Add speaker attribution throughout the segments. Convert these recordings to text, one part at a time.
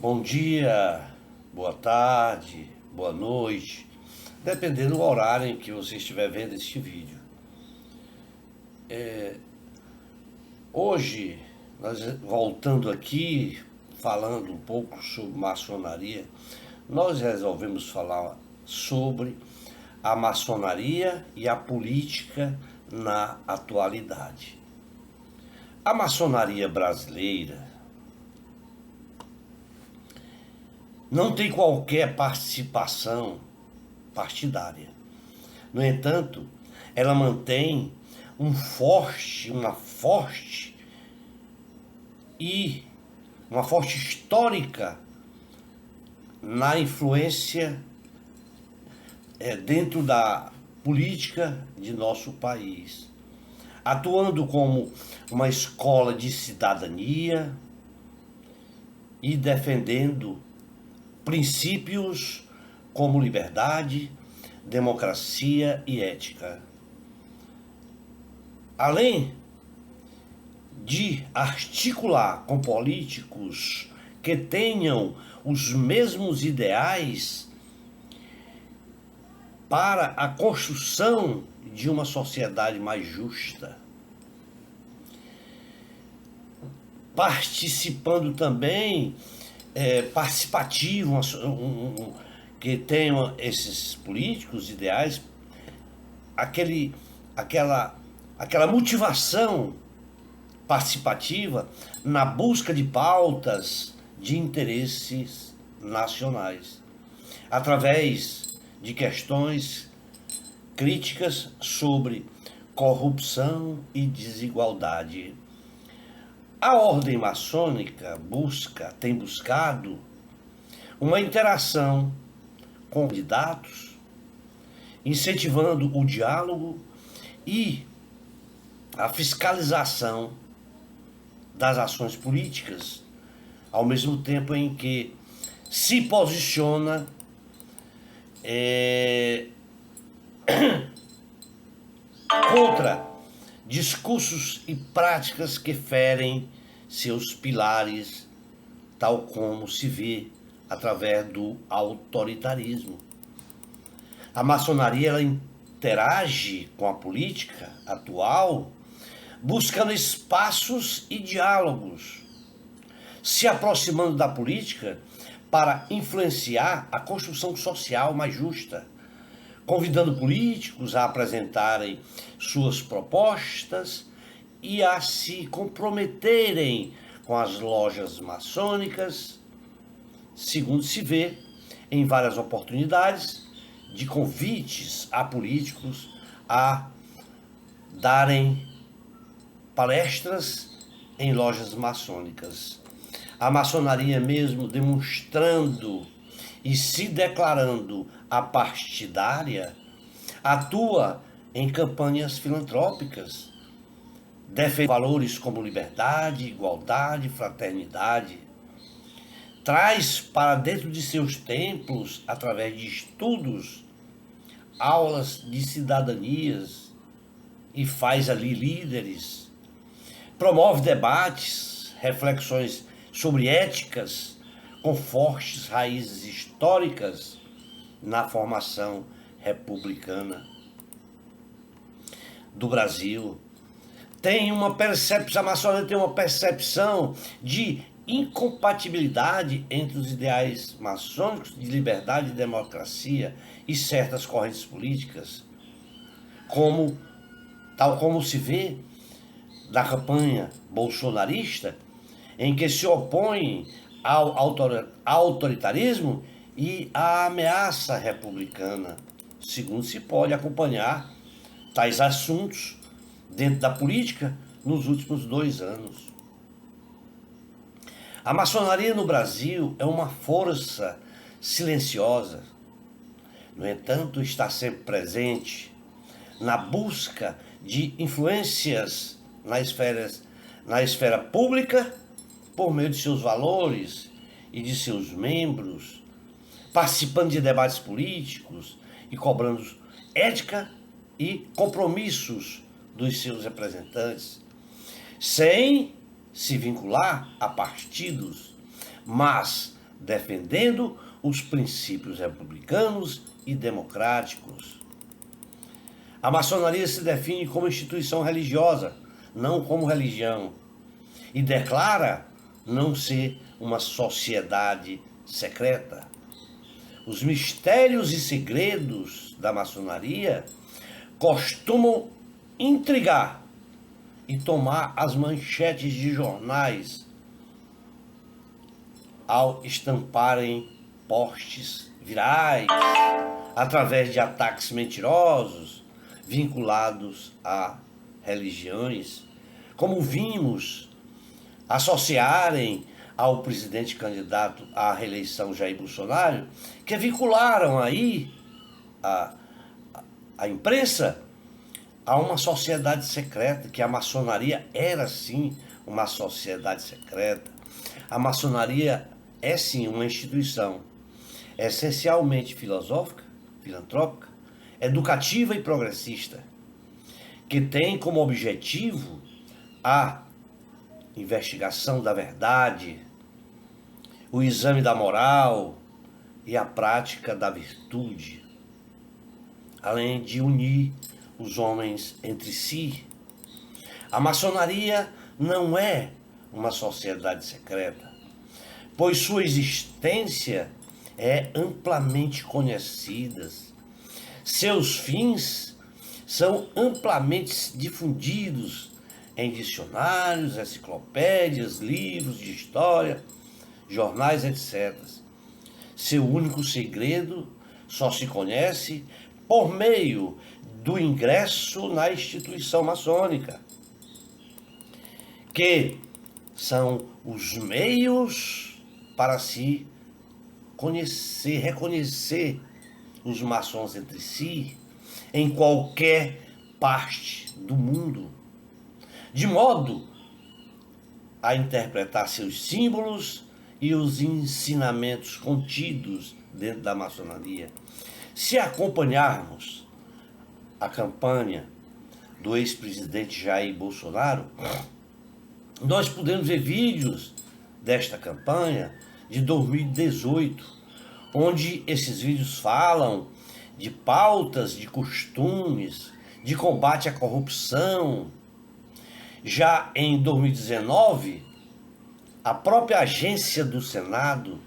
Speaker 1: Bom dia, boa tarde, boa noite, dependendo do horário em que você estiver vendo este vídeo. Hoje, nós voltando aqui, falando um pouco sobre maçonaria, nós resolvemos falar sobre a maçonaria e a política na atualidade. A maçonaria brasileira não tem qualquer participação partidária. No entanto, ela mantém uma forte histórica na influência dentro da política de nosso país, atuando como uma escola de cidadania e defendendo princípios como liberdade, democracia e ética. Além de articular com políticos que tenham os mesmos ideais para a construção de uma sociedade mais justa, participando também participativo, que tenham esses políticos ideais, aquela motivação participativa na busca de pautas de interesses nacionais, através de questões críticas sobre corrupção e desigualdade. A ordem maçônica tem buscado uma interação com candidatos, incentivando o diálogo e a fiscalização das ações políticas, ao mesmo tempo em que se posiciona contra discursos e práticas que ferem seus pilares, tal como se vê através do autoritarismo. A maçonaria ela interage com a política atual, buscando espaços e diálogos, se aproximando da política para influenciar a construção social mais justa, convidando políticos a apresentarem suas propostas e a se comprometerem com as lojas maçônicas, segundo se vê em várias oportunidades de convites a políticos a darem palestras em lojas maçônicas. A maçonaria mesmo demonstrando e se declarando apartidária, atua em campanhas filantrópicas, defende valores como liberdade, igualdade, fraternidade, traz para dentro de seus templos, através de estudos, aulas de cidadanias e faz ali líderes, promove debates, reflexões sobre éticas com fortes raízes históricas na formação republicana do Brasil. A maçonaria tem uma percepção de incompatibilidade entre os ideais maçônicos de liberdade e democracia e certas correntes políticas, tal como se vê na campanha bolsonarista, em que se opõe ao autoritarismo e à ameaça republicana, segundo se pode acompanhar tais assuntos dentro da política nos últimos 2 anos. A maçonaria no Brasil é uma força silenciosa, no entanto, está sempre presente na busca de influências na esfera pública, por meio de seus valores e de seus membros, participando de debates políticos e cobrando ética e compromissos dos seus representantes, sem se vincular a partidos, mas defendendo os princípios republicanos e democráticos. A maçonaria se define como instituição religiosa, não como religião, e declara não ser uma sociedade secreta. Os mistérios e segredos da maçonaria costumam intrigar e tomar as manchetes de jornais ao estamparem posts virais através de ataques mentirosos vinculados a religiões, como vimos associarem ao presidente candidato à reeleição Jair Bolsonaro, que vincularam aí a imprensa a uma sociedade secreta, que a maçonaria era sim uma sociedade secreta. A maçonaria é sim uma instituição essencialmente filosófica, filantrópica, educativa e progressista, que tem como objetivo a investigação da verdade, o exame da moral e a prática da virtude, além de unir os homens entre si. A maçonaria não é uma sociedade secreta, pois sua existência é amplamente conhecida. Seus fins são amplamente difundidos em dicionários, enciclopédias, livros de história, jornais, etc. Seu único segredo só se conhece por meio do ingresso na instituição maçônica, que são os meios para se conhecer, reconhecer os maçons entre si em qualquer parte do mundo, de modo a interpretar seus símbolos e os ensinamentos contidos dentro da maçonaria. Se acompanharmos a campanha do ex-presidente Jair Bolsonaro, nós podemos ver vídeos desta campanha de 2018, onde esses vídeos falam de pautas, de costumes, de combate à corrupção. Já em 2019, a própria agência do Senado,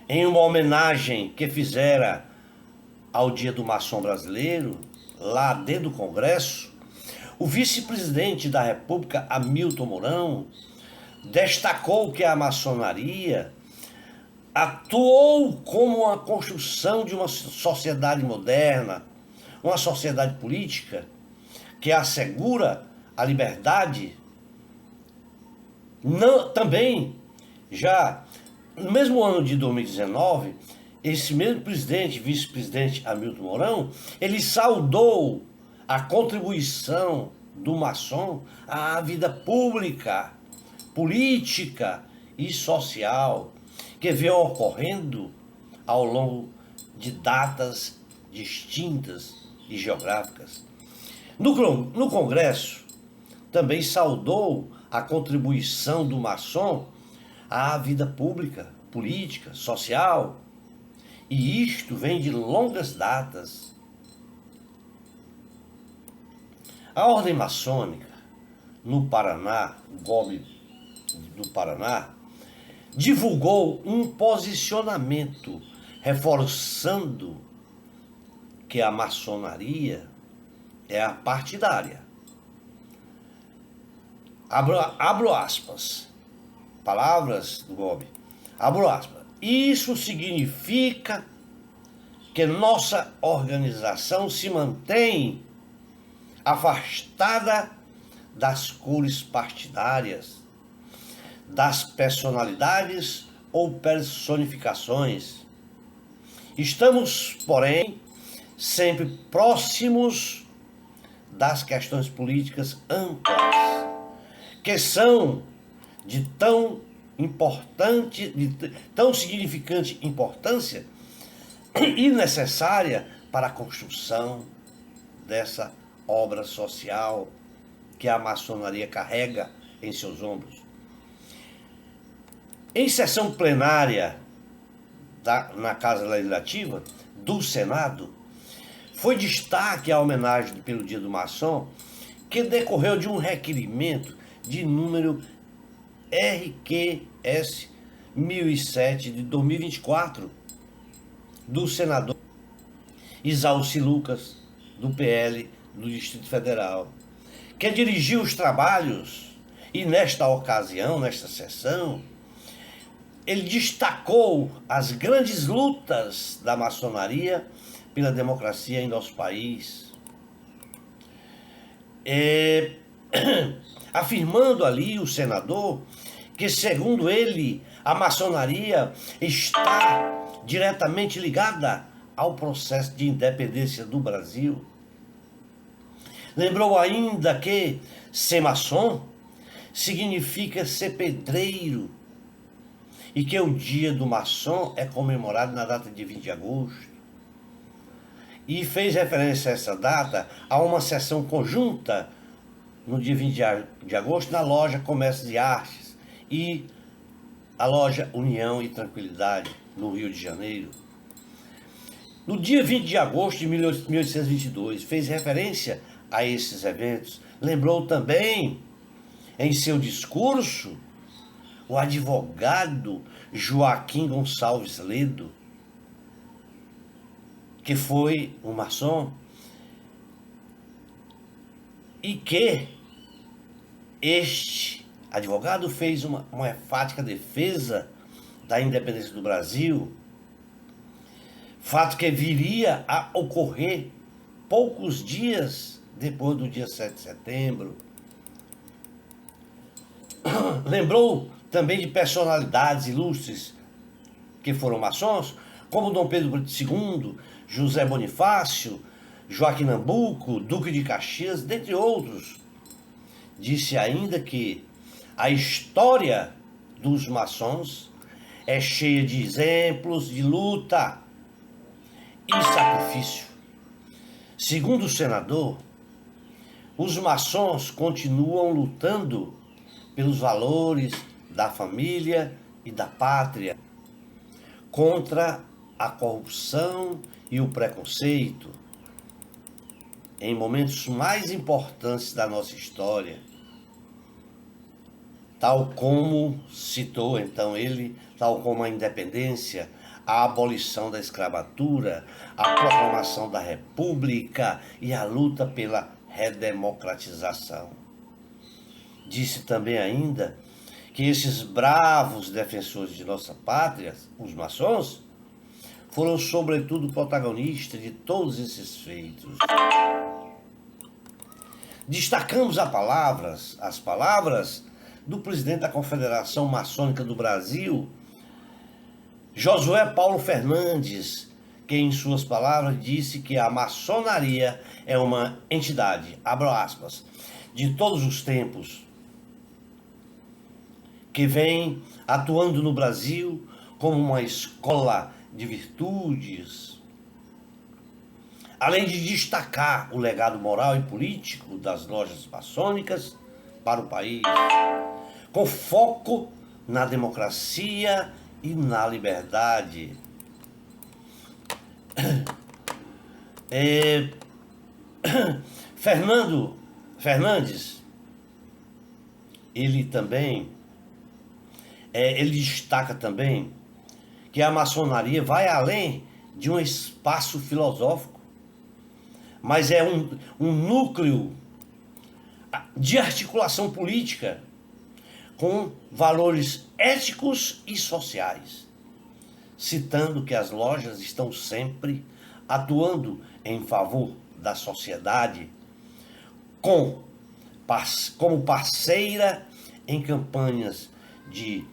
Speaker 1: em uma homenagem que fizera ao Dia do Maçom Brasileiro, lá dentro do Congresso, o vice-presidente da República, Hamilton Mourão, destacou que a maçonaria atuou como a construção de uma sociedade moderna, uma sociedade política que assegura a liberdade. Não, também, já no mesmo ano de 2019, esse mesmo presidente, vice-presidente Hamilton Mourão, ele saudou a contribuição do maçom à vida pública, política e social, que vem ocorrendo ao longo de datas distintas e geográficas. No Congresso, também saudou a contribuição do maçom à vida pública, política, social, e isto vem de longas datas. A ordem maçônica no Paraná, o GOB do Paraná, divulgou um posicionamento reforçando que a maçonaria é a partidária. Abro aspas, palavras do GOB, abro aspas. Isso significa que nossa organização se mantém afastada das cores partidárias, das personalidades ou personificações. Estamos, porém, sempre próximos das questões políticas amplas, que são de tão importante, de tão significante importância e necessária para a construção dessa obra social que a maçonaria carrega em seus ombros. Em sessão plenária na Casa Legislativa do Senado, foi destaque a homenagem pelo Dia do Maçom, que decorreu de um requerimento de número RQS 1007 de 2024 do senador Isalci Lucas, do PL do Distrito Federal, que dirigiu os trabalhos e nesta ocasião, nesta sessão, ele destacou as grandes lutas da maçonaria pela democracia em nosso país, afirmando ali o senador que, segundo ele, a maçonaria está diretamente ligada ao processo de independência do Brasil. Lembrou ainda que ser maçom significa ser pedreiro e que o dia do maçom é comemorado na data de 20 de agosto. E fez referência a essa data a uma sessão conjunta no dia 20 de agosto na loja Comércio de Artes e a loja União e Tranquilidade, no Rio de Janeiro. No dia 20 de agosto de 1822, fez referência a esses eventos. Lembrou também, em seu discurso, o advogado Joaquim Gonçalves Ledo, que foi um maçom, e que este advogado fez uma enfática defesa da independência do Brasil, fato que viria a ocorrer poucos dias depois do dia 7 de setembro. Lembrou também de personalidades ilustres que foram maçons, como Dom Pedro II, José Bonifácio, Joaquim Nabuco, Duque de Caxias, dentre outros. Disse ainda que a história dos maçons é cheia de exemplos de luta e sacrifício. Segundo o senador, os maçons continuam lutando pelos valores da família e da pátria, contra a corrupção e o preconceito, em momentos mais importantes da nossa história, tal como citou então ele, tal como a independência, a abolição da escravatura, a proclamação da República e a luta pela redemocratização. Disse também ainda que esses bravos defensores de nossa pátria, os maçons, foram sobretudo protagonistas de todos esses feitos. Destacamos as palavras do presidente da Confederação Maçônica do Brasil, Josué Paulo Fernandes, que em suas palavras disse que a maçonaria é uma entidade, abro aspas, de todos os tempos, que vem atuando no Brasil como uma escola de virtudes, além de destacar o legado moral e político das lojas maçônicas para o país, com foco na democracia e na liberdade. Fernandes, ele destaca também que a maçonaria vai além de um espaço filosófico, mas é um núcleo de articulação política com valores éticos e sociais, citando que as lojas estão sempre atuando em favor da sociedade como parceira em campanhas de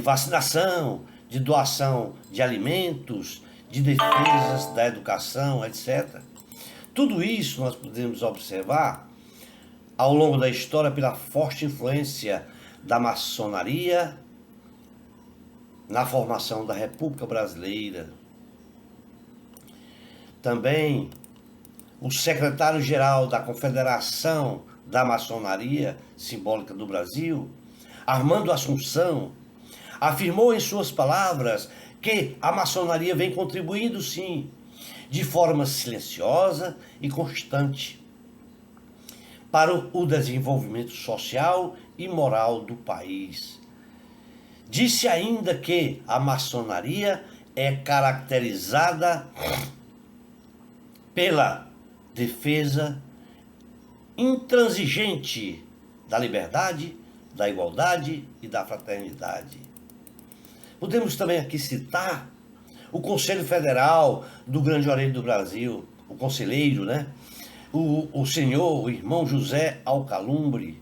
Speaker 1: vacinação, de doação de alimentos, de defesas da educação, etc. Tudo isso nós podemos observar ao longo da história pela forte influência da maçonaria na formação da República Brasileira. Também o secretário-geral da Confederação da Maçonaria Simbólica do Brasil, Armando Assunção, afirmou em suas palavras que a maçonaria vem contribuindo, sim, de forma silenciosa e constante para o desenvolvimento social e moral do país. Disse ainda que a maçonaria é caracterizada pela defesa intransigente da liberdade, da igualdade e da fraternidade. Podemos também aqui citar o Conselho Federal do Grande Oriente do Brasil, o conselheiro, né? O senhor, o irmão José Alcalumbre,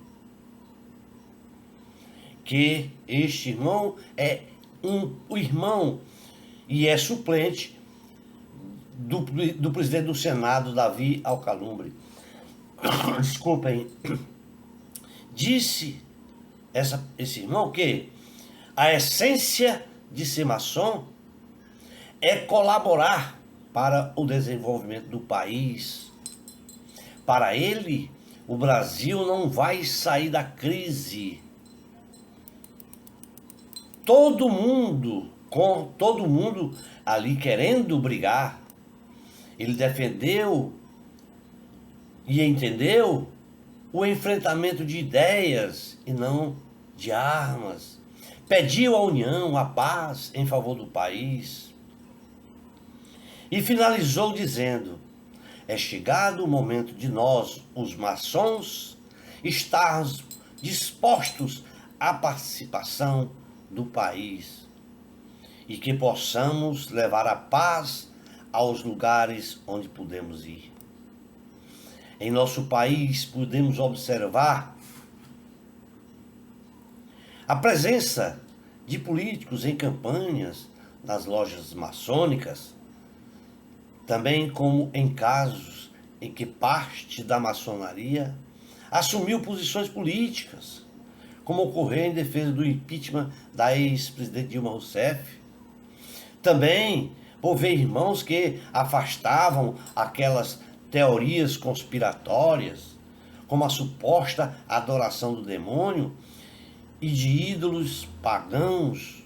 Speaker 1: que este irmão é o irmão e é suplente do presidente do Senado, Davi Alcalumbre. Desculpem. Disse esse irmão que a essência de ser maçom é colaborar para o desenvolvimento do país. Para ele, o Brasil não vai sair da crise. Todo mundo ali querendo brigar. Ele defendeu e entendeu o enfrentamento de ideias e não de armas. Pediu a união, a paz em favor do país. E finalizou dizendo: é chegado o momento de nós, os maçons, estarmos dispostos à participação do país e que possamos levar a paz aos lugares onde podemos ir. Em nosso país, podemos observar a presença de políticos em campanhas nas lojas maçônicas, também como em casos em que parte da maçonaria assumiu posições políticas, como ocorreu em defesa do impeachment da ex-presidente Dilma Rousseff. Também por ver irmãos que afastavam aquelas teorias conspiratórias, como a suposta adoração do demônio e de ídolos pagãos,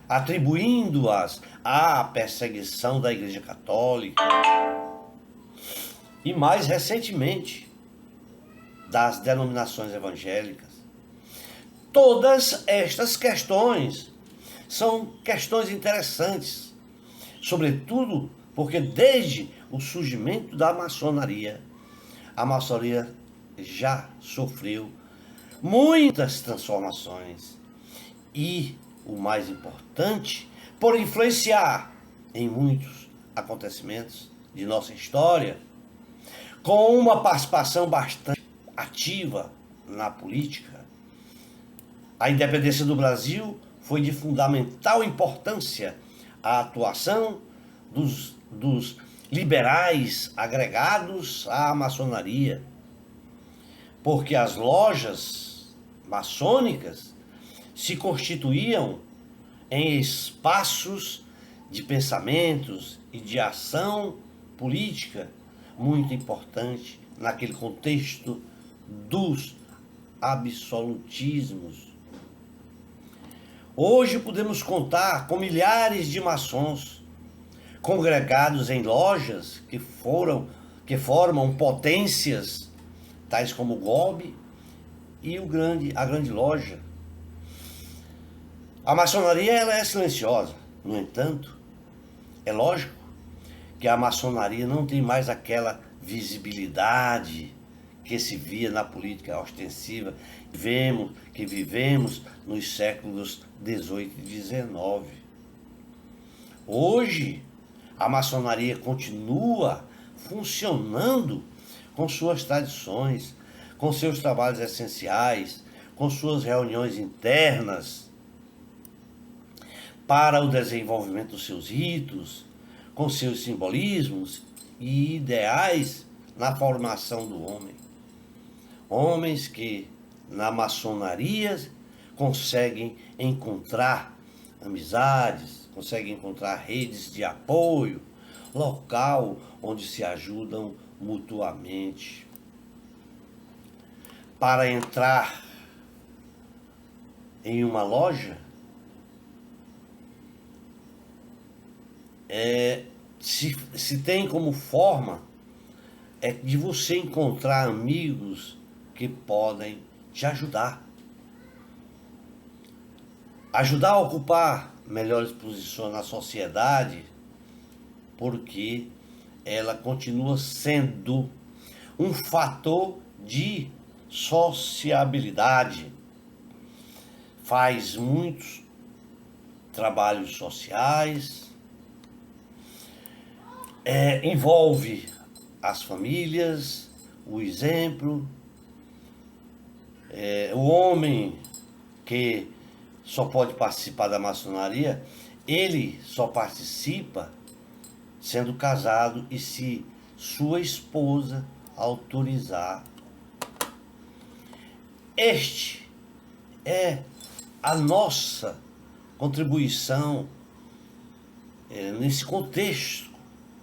Speaker 1: atribuindo-as à perseguição da Igreja Católica e, mais recentemente, das denominações evangélicas. Todas estas questões são questões interessantes, sobretudo porque desde o surgimento da maçonaria, a maçonaria já sofreu muitas transformações e, o mais importante, por influenciar em muitos acontecimentos de nossa história, com uma participação bastante ativa na política. A independência do Brasil foi de fundamental importância a atuação dos liberais agregados à maçonaria, porque as lojas maçônicas se constituíam em espaços de pensamentos e de ação política muito importante naquele contexto dos absolutismos. Hoje podemos contar com milhares de maçons congregados em lojas que formam potências tais como o GOB e a grande loja. A maçonaria ela é silenciosa, no entanto, é lógico que a maçonaria não tem mais aquela visibilidade que se via na política ostensiva que vivemos nos séculos 18 e 19. Hoje, a maçonaria continua funcionando com suas tradições, com seus trabalhos essenciais, com suas reuniões internas para o desenvolvimento dos seus ritos, com seus simbolismos e ideais na formação do homem. Homens que na maçonaria conseguem encontrar amizades, conseguem encontrar redes de apoio, local onde se ajudam mutuamente. Para entrar em uma loja, se tem como forma de você encontrar amigos que podem te ajudar. Ajudar a ocupar melhores posições na sociedade, porque ela continua sendo um fator de sociabilidade. Faz muitos trabalhos sociais, envolve as famílias, o exemplo, o homem que só pode participar da maçonaria, ele só participa sendo casado e se sua esposa autorizar. Este é a nossa contribuição nesse contexto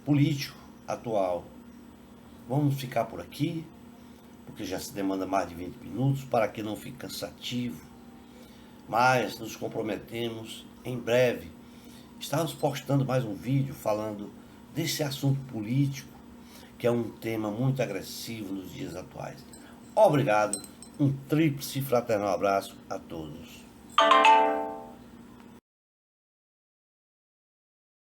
Speaker 1: político atual. Vamos ficar por aqui, porque já se demanda mais de 20 minutos, para que não fique cansativo. Mas nos comprometemos em breve. Estamos postando mais um vídeo falando desse assunto político, que é um tema muito agressivo nos dias atuais. Obrigado, um tríplice fraternal abraço a todos.